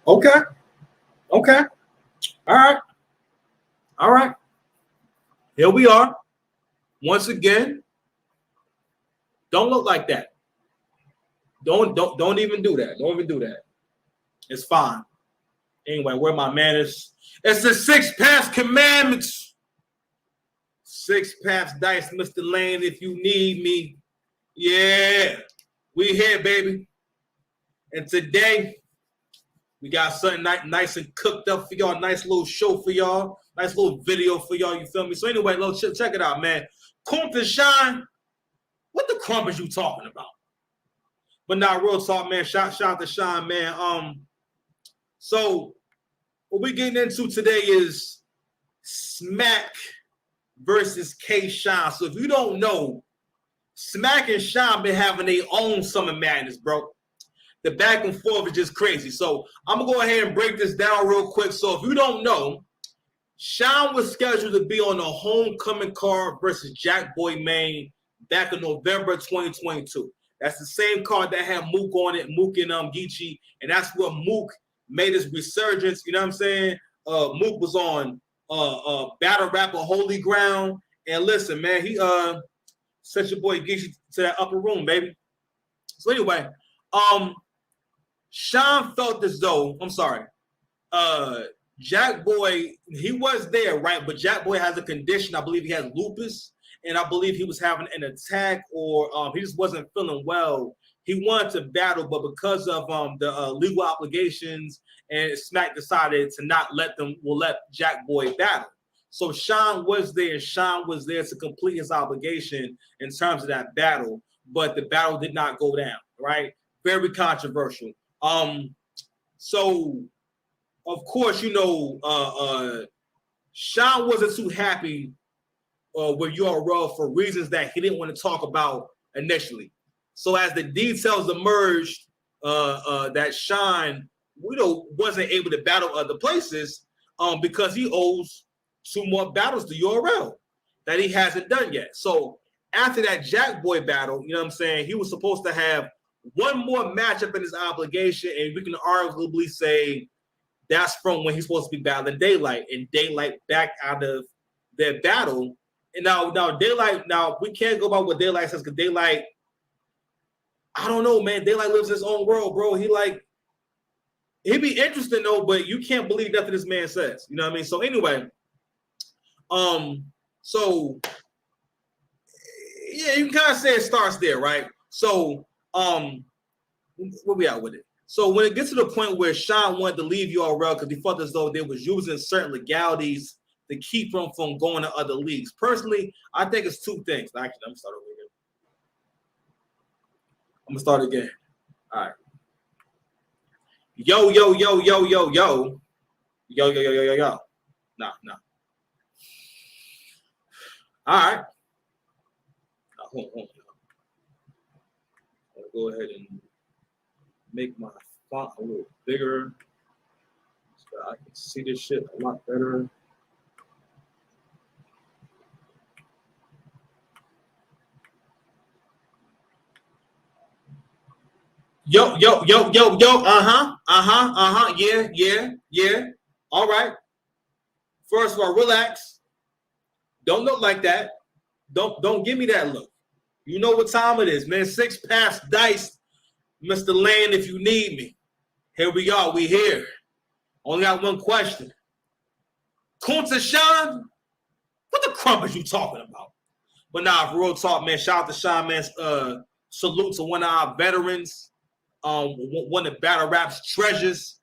Okay. Okay. All right. All right. Here we are. Once again, don't look like that. Don't even do that. Don't even do that. It's fine. Anyway, where my manners? It's the six path commandments. Six paths dice, Mr. Lane, if you need me. Yeah. We here, baby. And today, we got something nice and cooked up for y'all. Nice little show for y'all. Nice little video for y'all. You feel me? So anyway, check it out, man. Kunta Kshine, what the crump is you talking about? But now, real talk, man. Shout to Kshine, man. So what we getting into today is Smack versus Kshine. So if you don't know, Smack and Kshine been having their own summer madness, bro. The back and forth is just crazy. So I'm going to go ahead and break this down real quick. So if you don't know, Kshine was scheduled to be on the homecoming card versus Jack Boy Maine back in November 2022. That's the same card that had Mook on it, Mook and Geechee. And that's where Mook made his resurgence. You know what I'm saying? Mook was on Battle Rapper Holy Ground. And listen, man, he sent your boy Geechee to that upper room, baby. So anyway, Kshine felt as though, Jack Boy, he was there, right? But Jack Boy has a condition. I believe he has lupus, and I believe he was having an attack, or he just wasn't feeling well. He wanted to battle, but because of the legal obligations, and Smack decided to not let Jack Boy battle. So Kshine was there. Kshine was there to complete his obligation in terms of that battle, but the battle did not go down, right? Very controversial. So of course, you know, Kshine wasn't too happy with URL for reasons that he didn't want to talk about initially. So as the details emerged, that Kshine, you know, wasn't able to battle other places because he owes 2 more battles to URL that he hasn't done yet. So after that Jack Boy battle, you know what I'm saying, he was supposed to have 1 more matchup in his obligation, and we can arguably say that's from when he's supposed to be battling Daylight, and Daylight backed out of their battle. And now Daylight, we can't go by what Daylight says, because Daylight, I don't know, man. Daylight lives in his own world, bro. He'd be interesting though, but you can't believe nothing this man says. You know what I mean? So anyway, so yeah, you can kind of say it starts there, right? So where we at with it? So when it gets to the point where Kshine wanted to leave URL because he felt as though they was using certain legalities to keep him from going to other leagues. Personally, I think it's 2 things. Actually, I'm gonna start again. All right. Yo. Nah. All right. Hold on. I'll go ahead and make my font a little bigger so I can see this shit a lot better. Yo. Yeah. All right. First of all, relax. Don't look like that. Don't give me that look. You know what time it is, man. 6 paths dice, Mr. Lane, if you need me. Here we are. We here. Only got 1 question. Kunta Kshine, what the crump is you talking about? But nah, real talk, man. Shout out to Kshine, man. Salute to one of our veterans. One of Battle Rap's treasures.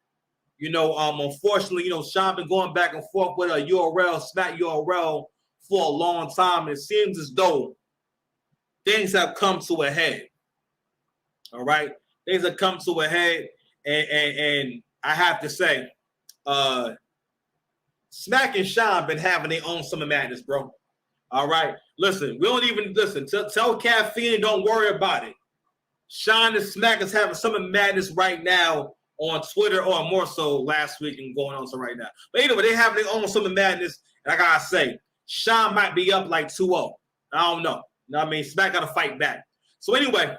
You know, unfortunately, you know, Kshine been going back and forth with a URL, Smack URL, for a long time. It seems as though things have come to a head. All right, things have come to a head, and I have to say, Smack and Kshine been having their own summer madness, bro. All right, listen, we don't even listen. Tell Caffeine, don't worry about it. Kshine and Smack is having summer madness right now on Twitter, or more so last week and going on to right now. But anyway, they have their own summer madness, and I gotta say, Kshine might be up like 2-0. I don't know. You know what I mean? Smack got to fight back. So anyway,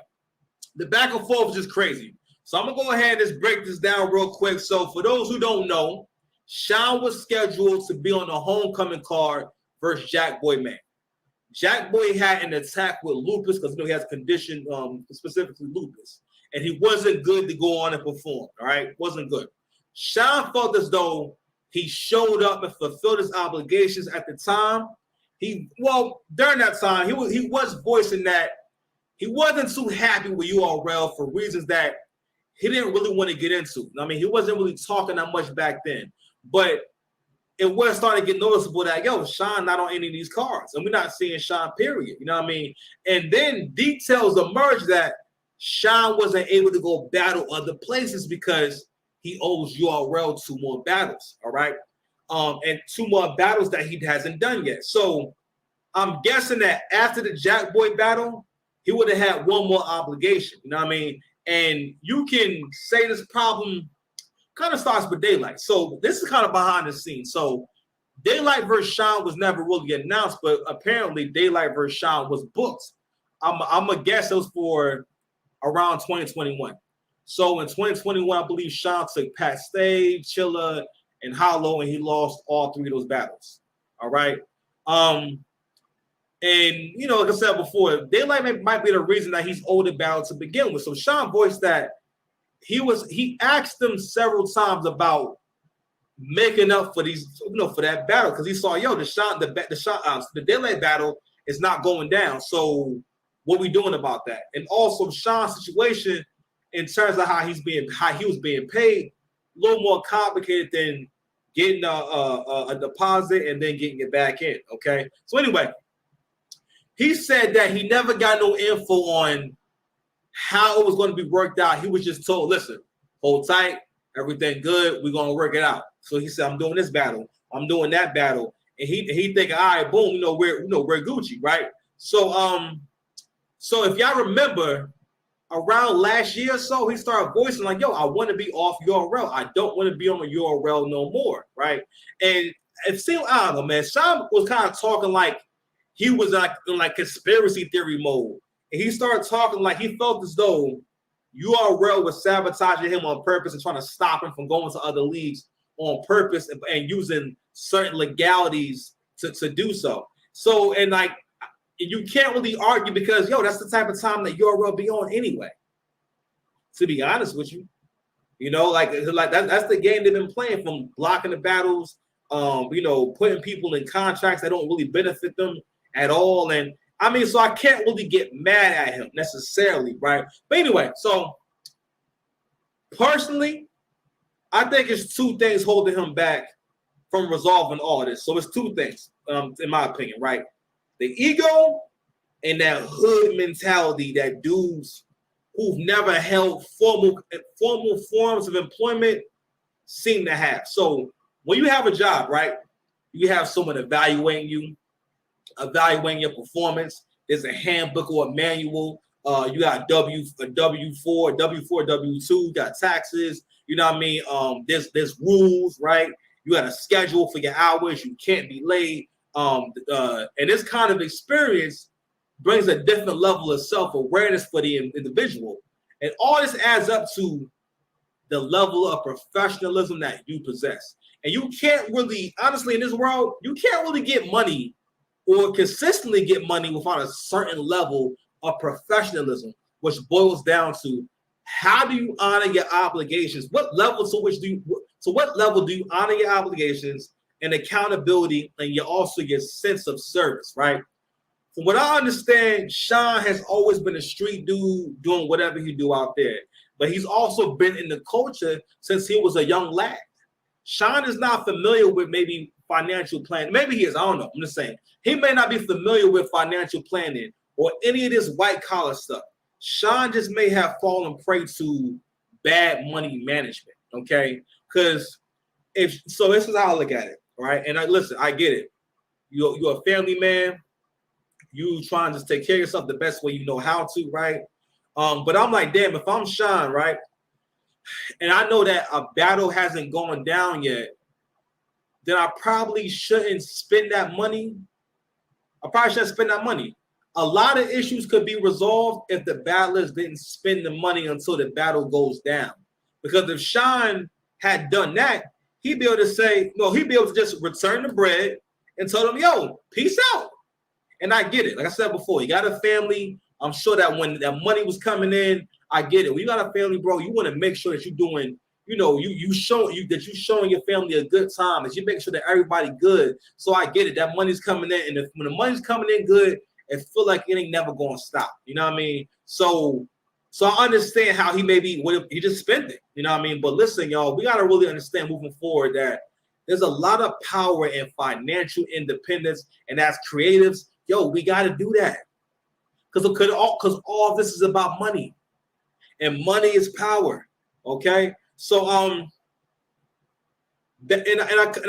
the back and forth is just crazy. So I'm going to go ahead and just break this down real quick. So for those who don't know, Kshine was scheduled to be on the homecoming card versus Jack Boy Man. Jack Boy had an attack with lupus because he has a condition, specifically lupus. And he wasn't good to go on and perform, all right? Wasn't good. Kshine felt as though he showed up and fulfilled his obligations at the time. During that time, he was voicing that he wasn't too happy with URL for reasons that he didn't really want to get into. I mean, he wasn't really talking that much back then. But it was starting to get noticeable that, Kshine not on any of these cards. And we're not seeing Kshine, period. You know what I mean? And then details emerged that Kshine wasn't able to go battle other places because he owes URL 2 more battles, all right? And 2 more battles that he hasn't done yet. So I'm guessing that after the Jack Boy battle, he would have had 1 more obligation, you know what I mean? And you can say this problem kind of starts with Daylight. So this is kind of behind the scenes. So Daylight versus Kshine was never really announced, but apparently Daylight versus Kshine was booked. I'm going to guess it was for around 2021. So in 2021, I believe Kshine took Pat Stay, Chilla, and Hollow, and he lost all 3 of those battles. All right. And, like I said before, Daylight might be the reason that he's owed a battle to begin with. So Kshine voiced that he asked them several times about making up for these, for that battle, because he saw, the Daylight battle is not going down. So what we doing about that? And also Kshine's situation in terms of how he was being paid, a little more complicated than getting a deposit and then getting it back in. Okay. So anyway, he said that he never got no info on how it was going to be worked out. He was just told, listen, hold tight, everything good, we're going to work it out. So he said, I'm doing this battle, I'm doing that battle. And he thinking, all right, boom, we're Gucci, right? So so if y'all remember, around last year or so, he started voicing like, I want to be off URL. I don't want to be on a URL no more, right? And it seemed, I don't know, man, Kshine was kind of talking like he was in conspiracy theory mode. And he started talking like he felt as though URL was sabotaging him on purpose and trying to stop him from going to other leagues on purpose and using certain legalities to do so. So, and you can't really argue because, that's the type of time that URL be on anyway. To be honest with you, that's the game they've been playing, from blocking the battles, putting people in contracts that don't really benefit them at all. And I mean, so I can't really get mad at him necessarily, right? But anyway, so personally, I think it's 2 things holding him back from resolving all this. So it's 2 things, in my opinion, right? The ego and that hood mentality that dudes who've never held formal forms of employment seem to have. So when you have a job, right, you have someone evaluating you, evaluating your performance. There's a handbook or a manual. You got W4, W2. You got taxes. You know what I mean? There's rules, right? You got a schedule for your hours. You can't be late. And this kind of experience brings a different level of self-awareness for the individual. And all this adds up to the level of professionalism that you possess. And you can't really, honestly, in this world, you can't really get money or consistently get money without a certain level of professionalism, which boils down to how do you honor your obligations? What level do you honor your obligations and accountability, and your sense of service, right? From what I understand, Kshine has always been a street dude doing whatever he do out there, but he's also been in the culture since he was a young lad. Kshine is not familiar with maybe financial planning. Maybe he is, I don't know. I'm just saying. He may not be familiar with financial planning or any of this white collar stuff. Kshine just may have fallen prey to bad money management, okay? Because this is how I look at it, right? And listen, I get it. You're a family man. You trying to just take care of yourself the best way you know how to, right? But I'm like, damn, if I'm Kshine, right, and I know that a battle hasn't gone down yet, then I probably shouldn't spend that money. A lot of issues could be resolved if the battlers didn't spend the money until the battle goes down. Because if Kshine had done that, he'd be able to say, no, he'd be able to just return the bread and tell them, yo, peace out. And I get it. Like I said before, you got a family. I'm sure that when that money was coming in, I get it. When you got a family, bro, you want to make sure that you're doing, you showing your family a good time, that you make sure that everybody good. So I get it. That money's coming in, and when the money's coming in good, it feel like it ain't never gonna stop. You know what I mean? So I understand how he maybe would he just spent it. You know what I mean? But listen, y'all, we gotta really understand moving forward that there's a lot of power in financial independence, and as creatives, yo, we gotta do that because all of this is about money, and money is power. Okay, so I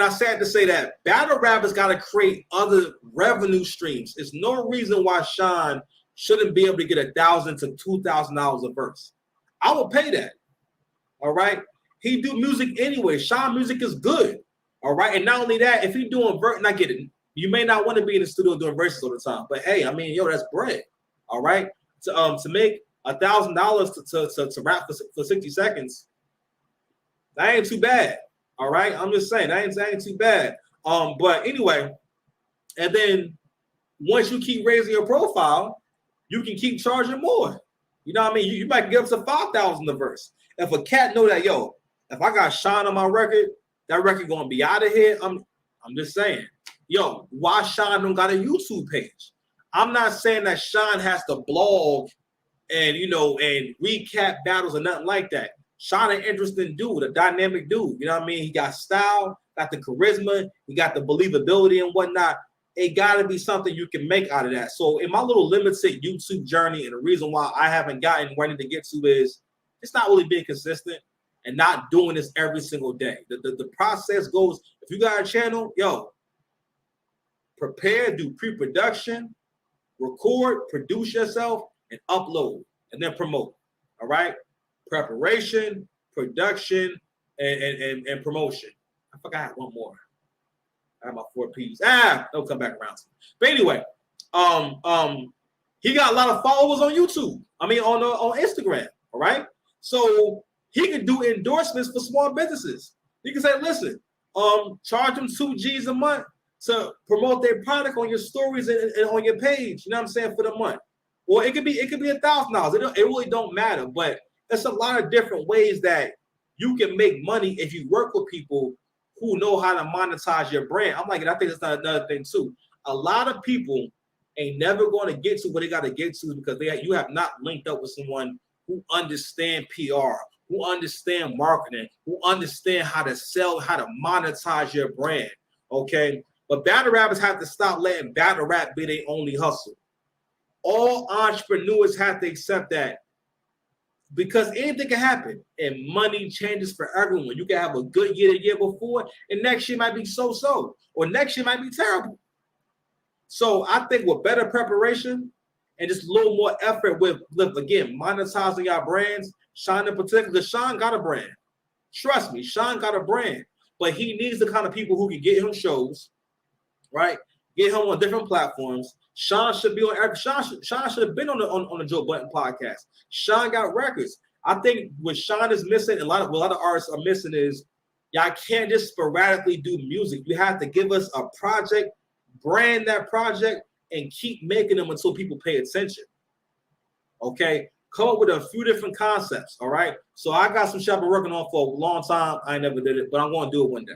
sad to say that battle rappers got to create other revenue streams. There's no reason why Kshine shouldn't be able to get $1,000 to $2,000 a verse. I will pay that. All right. He do music anyway. Kshine music is good. All right. And not only that, if he doing verse, and I get it, you may not want to be in the studio doing verses all the time, but hey, I mean, yo, that's bread. All right. To make $1,000 to rap for 60 seconds, that ain't too bad. All right, I'm just saying that ain't too bad. But anyway, and then once you keep raising your profile, you can keep charging more. You know what I mean? You might get up to 5,000 a verse. If a cat know that, yo, if I got Kshine on my record, that record gonna be out of here. I'm just saying, yo, why Kshine don't got a YouTube page? I'm not saying that Kshine has to blog and and recap battles or nothing like that. Kshine an interesting dude, a dynamic dude. You know what I mean? He got style, got the charisma, he got the believability and whatnot. It got to be something you can make out of that. So in my little limited YouTube journey, and the reason why I haven't gotten where I need to get to is it's not really being consistent and not doing this every single day. The process goes, if you got a channel, yo, prepare, do pre-production, record, produce yourself, and upload, and then promote. All right? Preparation, production, and promotion. I forgot I had one more. I have my 4 P's. They'll come back around to me. But anyway, he got a lot of followers on YouTube. I mean, on Instagram. All right. So he can do endorsements for small businesses. He can say, listen, charge them 2 G's a month to promote their product on your stories and on your page. You know what I'm saying, for the month. Or it could be $1,000. It really don't matter, but there's a lot of different ways that you can make money if you work with people who know how to monetize your brand. I'm like, and I think that's another thing too. A lot of people ain't never going to get to what they got to get to because you have not linked up with someone who understand PR, who understand marketing, who understand how to sell, how to monetize your brand. Okay, but battle rappers have to stop letting battle rap be their only hustle. All entrepreneurs have to accept that. Because anything can happen and money changes for everyone. You can have a good year the year before, and next year might be so-so, or next year might be terrible. So I think with better preparation and just a little more effort with again, monetizing our brands, Kshine in particular, because Kshine got a brand. Trust me, Kshine got a brand, but he needs the kind of people who can get him shows, right? Get him on different platforms. Kshine should be on every. Kshine should have been on the Joe Budden podcast. Kshine got records. I think what Kshine is missing, and a lot of artists are missing, is y'all can't just sporadically do music. You have to give us a project, brand that project, and keep making them until people pay attention. Okay, come up with a few different concepts. All right. So I got some shit I've been working on for a long time. I never did it, but I'm going to do it one day.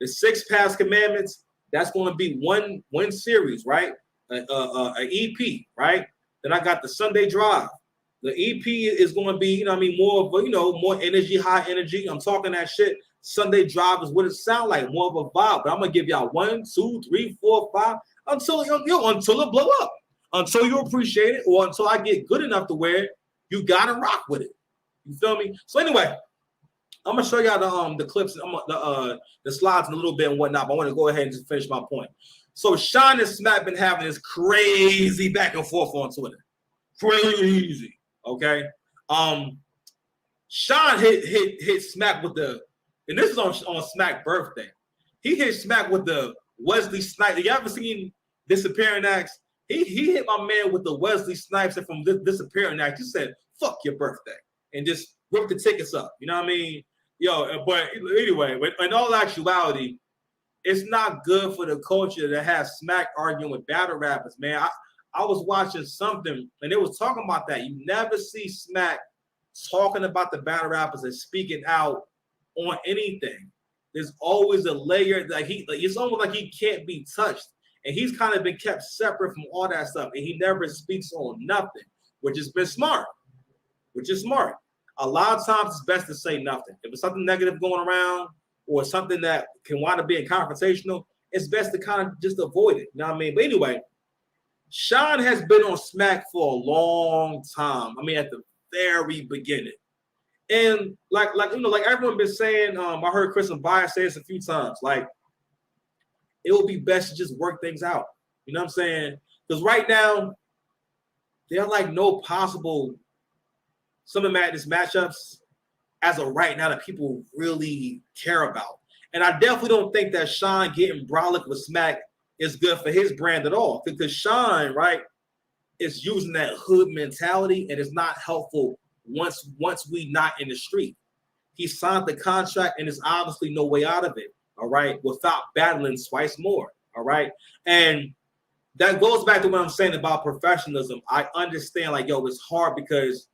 The 6 Past Commandments. That's going to be one series, right? An EP, right? Then I got the Sunday Drive. The EP is going to be, more of a, more energy, high energy. I'm talking that shit. Sunday Drive is what it sounds like, more of a vibe. But I'm gonna give y'all 1, 2, 3, 4, 5 until it blow up, until you appreciate it, or until I get good enough to where you gotta rock with it. You feel me? So anyway, I'm gonna show y'all the clips, the slides in a little bit and whatnot. But I want to go ahead and just finish my point. So Kshine and Smack been having this crazy back and forth on Twitter, crazy. Okay, Kshine hit Smack with the, and this is on Smack's birthday. He hit Smack with the Wesley Snipes. You ever seen Disappearing Acts? He hit my man with the Wesley Snipes and from Disappearing Act. He said, "Fuck your birthday," and just ripped the tickets up. You know what I mean? Yo, but anyway, in all actuality, it's not good for the culture to have Smack arguing with battle rappers, man. I was watching something and they was talking about that. You never see Smack talking about the battle rappers and speaking out on anything. There's always a layer that it's almost like he can't be touched. And he's kind of been kept separate from all that stuff. And he never speaks on nothing, which has been smart, which is smart. A lot of times it's best to say nothing. If it's something negative going around or something that can wind up being confrontational, it's best to kind of just avoid it. You know what I mean? But anyway, Kshine has been on Smack for a long time. I mean, at the very beginning. And like everyone been saying, I heard Chris and Bias say this a few times, like, it would be best to just work things out. You know what I'm saying? Because right now, there are like no possible Summer Madness matchups as of right now that people really care about. And I definitely don't think that Kshine getting brolic with Smack is good for his brand at all. Because Kshine, right, is using that hood mentality and it's not helpful once we not in the street. He signed the contract and there's obviously no way out of it. All right, without battling twice more. All right, and that goes back to what I'm saying about professionalism. I understand, like, yo, it's hard because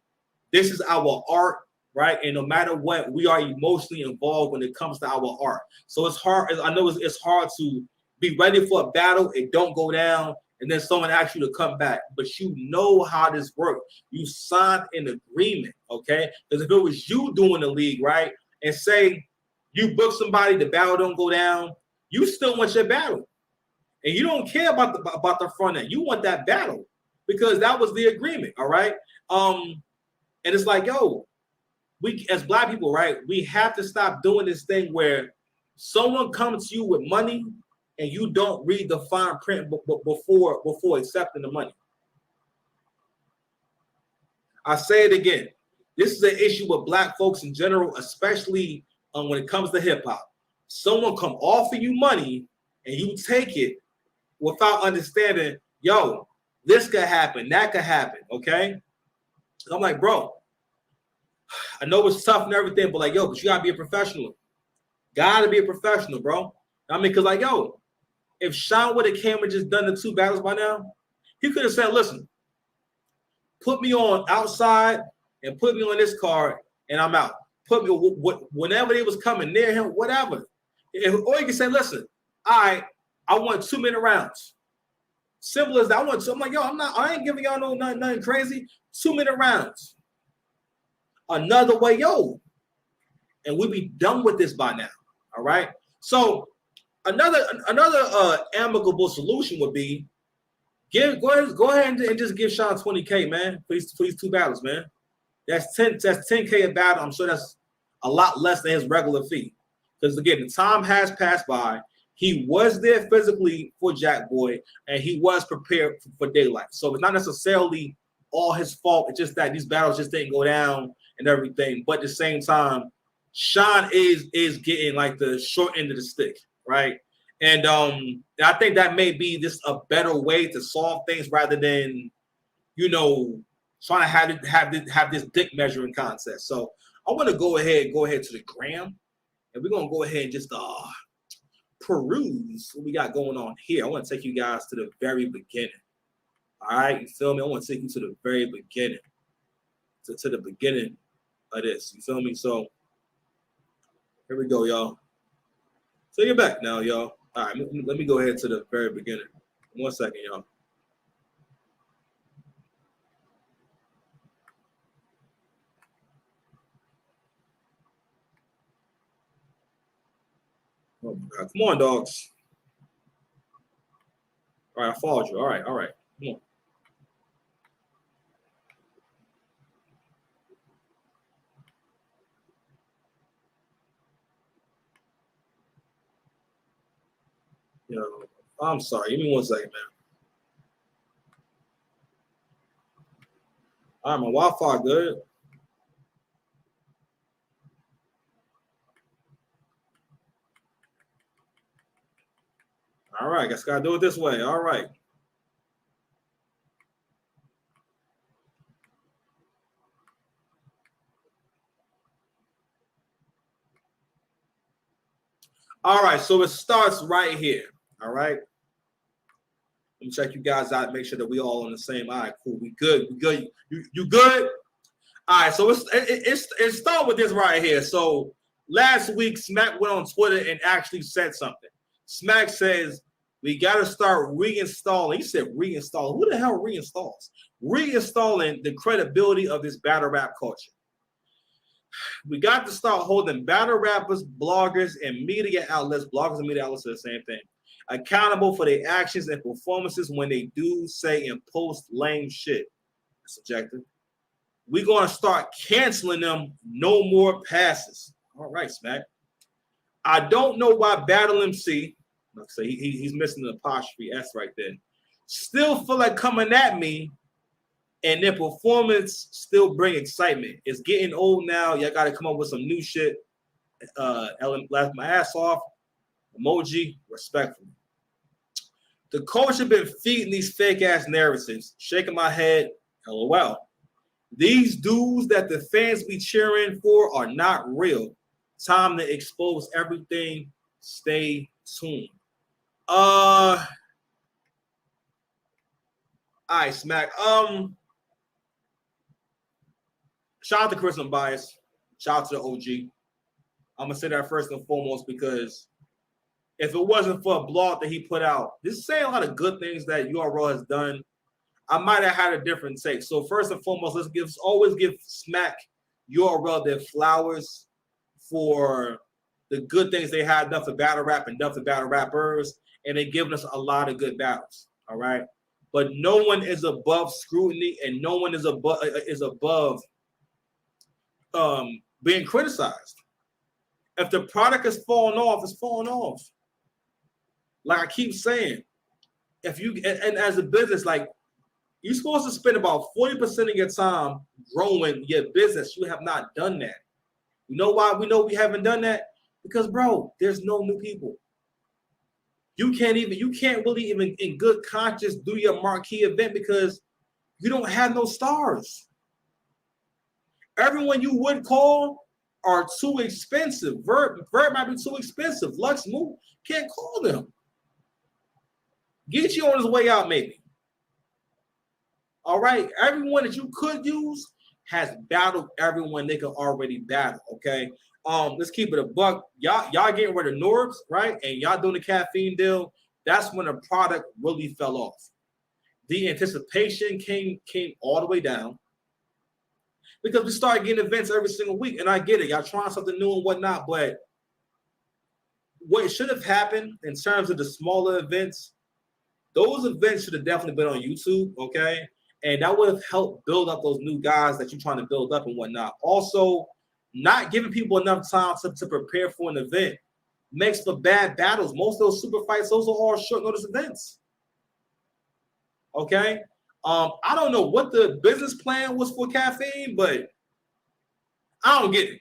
this is our art, right? And no matter what, we are emotionally involved when it comes to our art. So it's hard. I know it's hard to be ready for a battle. It don't go down, and then someone asks you to come back. But you know how this works. You signed an agreement, okay? Because if it was you doing the league, right, and say you book somebody, the battle don't go down, you still want your battle. And you don't care about the front end. You want that battle because that was the agreement, all right? And it's like, yo, we as Black people, right, we have to stop doing this thing where someone comes to you with money and you don't read the fine print before accepting the money. I say it again. This is an issue with Black folks in general, especially when it comes to hip hop. Someone come offer you money and you take it without understanding, yo, this could happen, that could happen, okay? I'm like, bro, I know it's tough and everything, but like, yo, but you gotta be a professional. Gotta be a professional, bro. I mean, cause like, yo, if Kshine would have came and just done the 2 battles by now, he could have said, listen, put me on outside and put me on this card and I'm out. Put me whenever they was coming near him, whatever. Or you can say, listen, all right, I want 2-minute rounds. Simple as that. I'm like, yo, I ain't giving y'all nothing crazy. 2-minute rounds. Another way, yo. And we be done with this by now. All right. So another amicable solution would be go ahead and just give Kshine $20K, man, for these 2 battles, man. That's $10K a battle. I'm sure that's a lot less than his regular fee. Because again, the time has passed by. He was there physically for Jack Boy, and he was prepared for daylight. So it's not necessarily all his fault. It's just that these battles just didn't go down and everything. But at the same time, Kshine is getting like the short end of the stick, right? And I think that may be just a better way to solve things rather than, trying to have this dick measuring contest. So I want to go ahead to the gram, and we're gonna go ahead and just peruse what we got going on here. I want to take you guys to the very beginning. All right, you feel me? I want to take you to the very beginning, to the beginning of this. You feel me? So here we go, y'all. So you're back now, y'all. All right, let me go ahead to the very beginning. 1 second, y'all. Oh my God. Come on, dogs. All right, I followed you. All right. Come on. I'm sorry. Give me 1 second, man. All right, my Wi-Fi good. All right, guess gotta do it this way. All right. All right, so it starts right here. All right. Let me check you guys out. Make sure that we all on the same. All right, cool. We good. We good. You good? All right. So it start with this right here. So last week, Smack went on Twitter and actually said something. Smack says we got to start reinstalling. He said reinstall. Who the hell reinstalls? Reinstalling the credibility of this battle rap culture. We got to start holding battle rappers, bloggers, and media outlets. Bloggers and media outlets are the same thing. Accountable for their actions and performances when they do, say, and post lame shit. Subjective. We're going to start canceling them. No more passes. All right, Smack. I don't know why Battle MC, like I say, he's missing the apostrophe S right there, still feel like coming at me, and their performance still bring excitement. It's getting old now. Y'all got to come up with some new shit. Ellen laughed my ass off. Emoji, respectfully. The culture been feeding these fake ass narratives, shaking my head, LOL. These dudes that the fans be cheering for are not real. Time to expose everything. Stay tuned. All right, Smack. Shout out to Chris Unbiased. Shout out to the OG. I'm gonna say that first and foremost because if it wasn't for a blog that he put out, this is saying a lot of good things that URL has done. I might have had a different take. So first and foremost, let's always give Smack URL their flowers for the good things they had done for battle rap and done for battle rappers, and they've given us a lot of good battles. All right, but no one is above scrutiny, and no one is above being criticized. If the product is falling off, it's falling off. Like I keep saying, if you and as a business, like you're supposed to spend about 40% of your time growing your business. You have not done that. You know why we know we haven't done that? Because, bro, there's no new people. You can't really even in good conscience do your marquee event because you don't have no stars. Everyone you would call are too expensive. Verb might be too expensive. Lux Move can't call them. Get you on his way out, maybe. All right, everyone that you could use has battled everyone they could already battle. Okay, let's keep it a buck. Y'all getting rid of Norbs, right? And y'all doing the caffeine deal. That's when the product really fell off. The anticipation came all the way down because we started getting events every single week. And I get it, y'all trying something new and whatnot, but what should have happened in terms of the smaller events, those events should have definitely been on YouTube. Okay. And that would have helped build up those new guys that you're trying to build up and whatnot. Also, not giving people enough time to prepare for an event makes for bad battles. Most of those super fights, those are all short notice events. Okay? I don't know what the business plan was for caffeine, but I don't get it.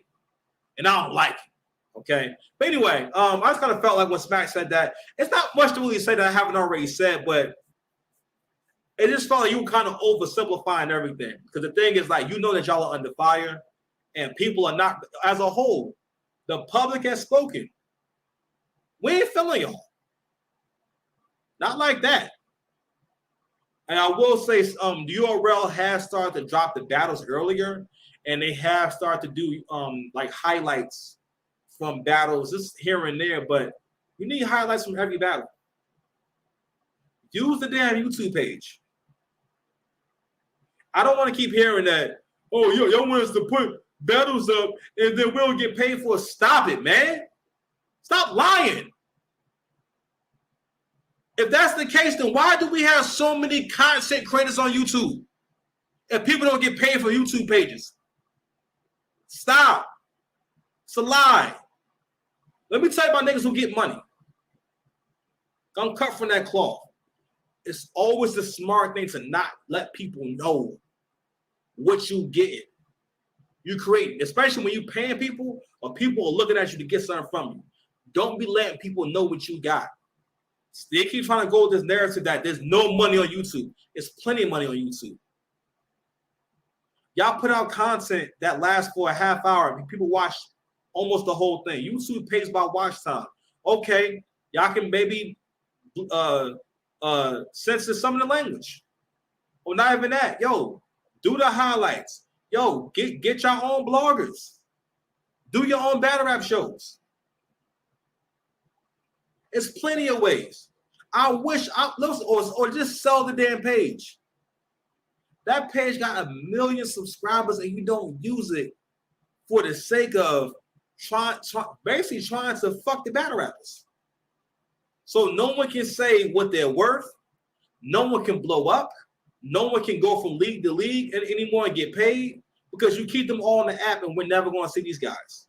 And I don't like it. Okay? But anyway, I just kind of felt like when Smack said that, it's not much to really say that I haven't already said, but it just felt like you were kind of oversimplifying everything. Because the thing is, like, you know that y'all are under fire, and people are not, as a whole, the public has spoken. We ain't feeling y'all. Not like that. And I will say, the URL has started to drop the battles earlier, and they have started to do like highlights from battles, just here and there. But you need highlights from every battle. Use the damn YouTube page. I don't want to keep hearing that, oh, y'all want us to put battles up and then we'll get paid for it. Stop it, man. Stop lying. If that's the case, then why do we have so many content creators on YouTube if people don't get paid for YouTube pages? Stop. It's a lie. Let me tell you about niggas who get money. I'm cut from that cloth. It's always the smart thing to not let people know what you get. You create, especially when you paying people or people are looking at you to get something from you. Don't be letting people know what you got. They keep trying to go with this narrative that there's no money on YouTube. There's plenty of money on YouTube. Y'all put out content that lasts for a half hour. People watch almost the whole thing. YouTube pays by watch time. Okay, y'all can maybe censor some of the language. Or not even that. Yo, do the highlights. Yo, get your own bloggers. Do your own battle rap shows. It's plenty of ways. I wish or just sell the damn page. That page got 1 million subscribers and you don't use it for the sake of basically trying to fuck the battle rappers. So no one can say what they're worth. No one can blow up. No one can go from league to league anymore and get paid because you keep them all on the app and we're never going to see these guys.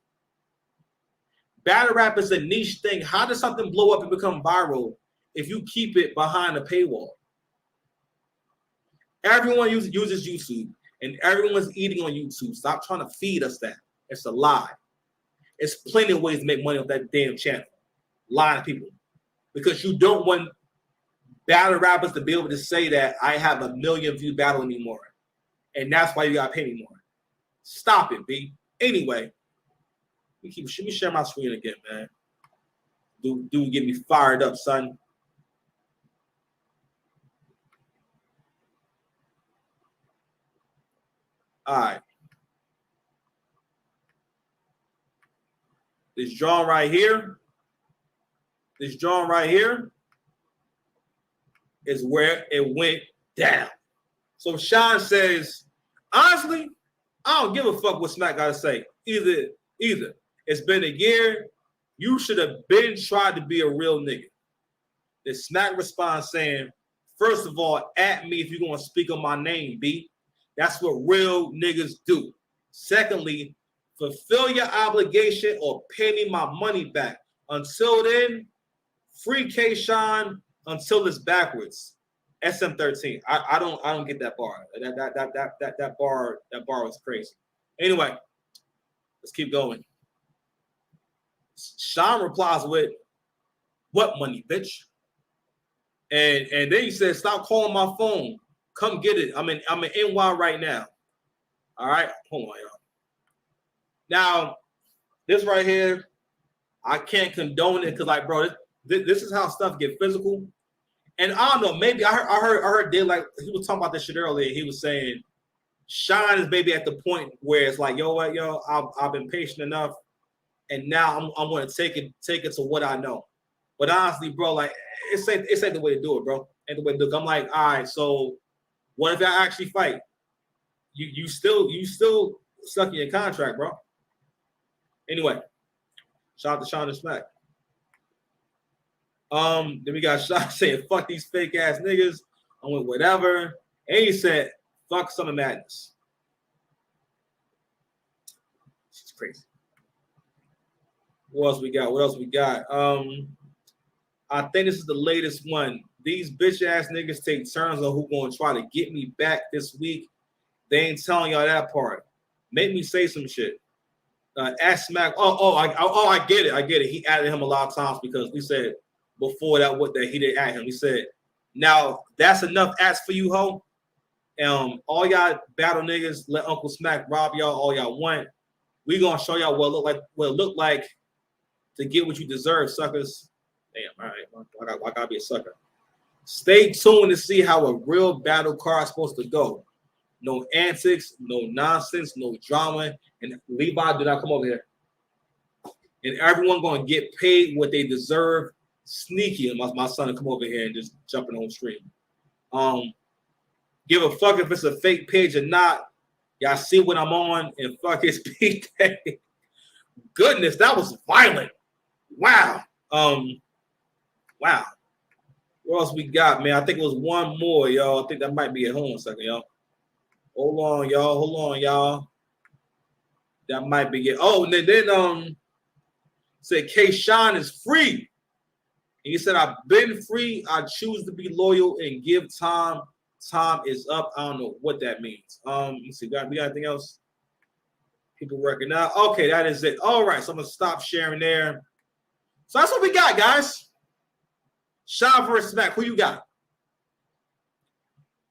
Battle rap is a niche thing. How does something blow up and become viral if you keep it behind a paywall? Everyone uses YouTube and everyone's eating on YouTube. Stop trying to feed us that. It's a lie. There's plenty of ways to make money off that damn channel. Lying to people. Because you don't want battle rappers to be able to say that I have 1 million view battle anymore. And that's why you gotta pay me more. Stop it, B. Anyway, let me share my screen again, man. Dude, get me fired up, son. All right. This drawing right here is where it went down. So Kshine says, honestly, I don't give a fuck what Smack got to say. Either. It's been a year. You should have been tried to be a real nigga. The Smack responds saying, first of all, at me if you're going to speak on my name, B. That's what real niggas do. Secondly, fulfill your obligation or pay me my money back. Until then, free Kshine until it's backwards. SM13. I don't get that bar. That bar was crazy. Anyway, let's keep going. Kshine replies with, "What money, bitch?" And then he says, "Stop calling my phone. Come get it. I'm in NY right now." All right, hold on, y'all. Now, this right here, I can't condone it because, like, bro, this is how stuff get physical. And I don't know, maybe I heard Did like he was talking about this shit earlier. He was saying Kshine is maybe at the point where it's like, yo, what, yo, I've been patient enough, and now I'm going to take it to what I know. But honestly, bro, like it's ain't the way to do it, bro. Ain't the way to do it. I'm like, all right, so what if I actually fight? You still stuck in your contract, bro. Anyway, shout out to Kshine and Smack. Then we got Kshine saying, "Fuck these fake ass niggas." I went whatever. And he said, "Fuck Summer Madness." She's crazy. What else we got? I think this is the latest one. These bitch ass niggas take turns on who gonna try to get me back this week. They ain't telling y'all that part. Make me say some shit. Ask Smack. I get it. He added him a lot of times because we said before that he didn't add him. He said, "Now that's enough ads for you, ho. All y'all battle niggas, let Uncle Smack rob y'all all y'all want. We gonna show y'all what it look like to get what you deserve, suckers." Damn, all right, I gotta be a sucker. Stay tuned to see how a real battle card is supposed to go. No antics, no nonsense, no drama. And Levi, do not come over here. And everyone gonna get paid what they deserve. Sneaky, and my son to come over here and just jumping on stream. Give a fuck if it's a fake page or not. Y'all see what I'm on and fuck his PK. Goodness, that was violent. Wow. Wow. What else we got, man? I think it was one more, y'all. I think that might be at home a second, y'all. Hold on, y'all. That might be it. Oh, and then said Kshine is free. And he said, "I've been free. I choose to be loyal and give time. Time is up." I don't know what that means. Let's see. We got anything else? People working out. Okay, that is it. All right, so I'm gonna stop sharing there. So that's what we got, guys. Kshine versus Smack. Who you got?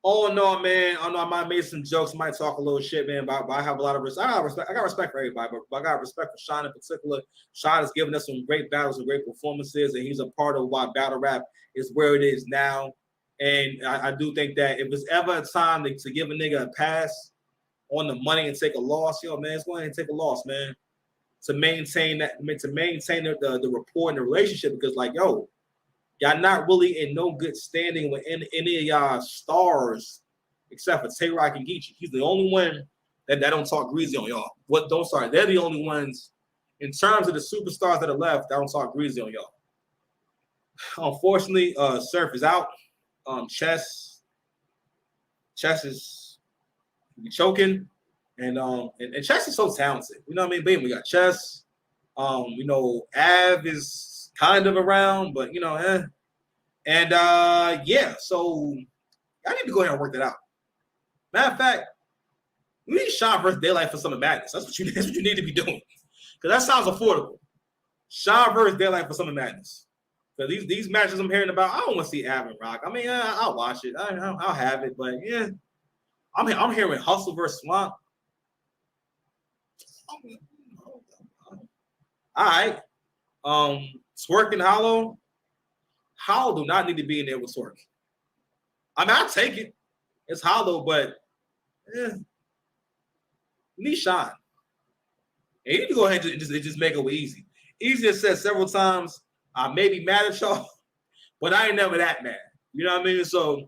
Oh no, man. I know I might make some jokes, might talk a little shit, man. But I have a lot of respect. I got respect for everybody, but I got respect for Kshine in particular. Kshine has given us some great battles and great performances, and he's a part of why battle rap is where it is now. And I do think that if there's ever a time to give a nigga a pass on the money and take a loss, yo, man, it's going to take a loss, man. To maintain that, the rapport and the relationship, because like, yo, y'all not really in no good standing with any of y'all stars except for Tay Rock and Geechee. He's the only one that don't talk greasy on y'all. They're the only ones in terms of the superstars that are left that don't talk greasy on y'all. Unfortunately, Surf is out. Chess is choking, and Chess is so talented. You know what I mean? Baby, we got Chess. Av is kind of around, but And yeah, so I need to go ahead and work that out. Matter of fact, we need Sean versus Daylight for Summer Madness. That's what you need to be doing. Because that sounds affordable. Sean versus Daylight for Summer Madness. Because these matches I'm hearing about, I don't want to see Av and Rock. I mean, I'll watch it. I'll have it, but yeah. I'm hearing Hustle versus Swamp. All right. Twerk and Hollow. Hollow do not need to be in there with Twerk. I mean, I'll take it. It's Hollow, but we need Shine. And you need to go ahead and just make it easy. Easy has said several times, I may be mad at y'all, but I ain't never that mad. You know what I mean? So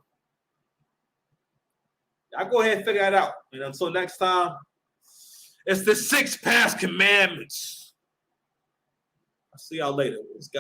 I go ahead and figure that out. And until next time, it's the 6 past commandments. I'll see y'all later. It's got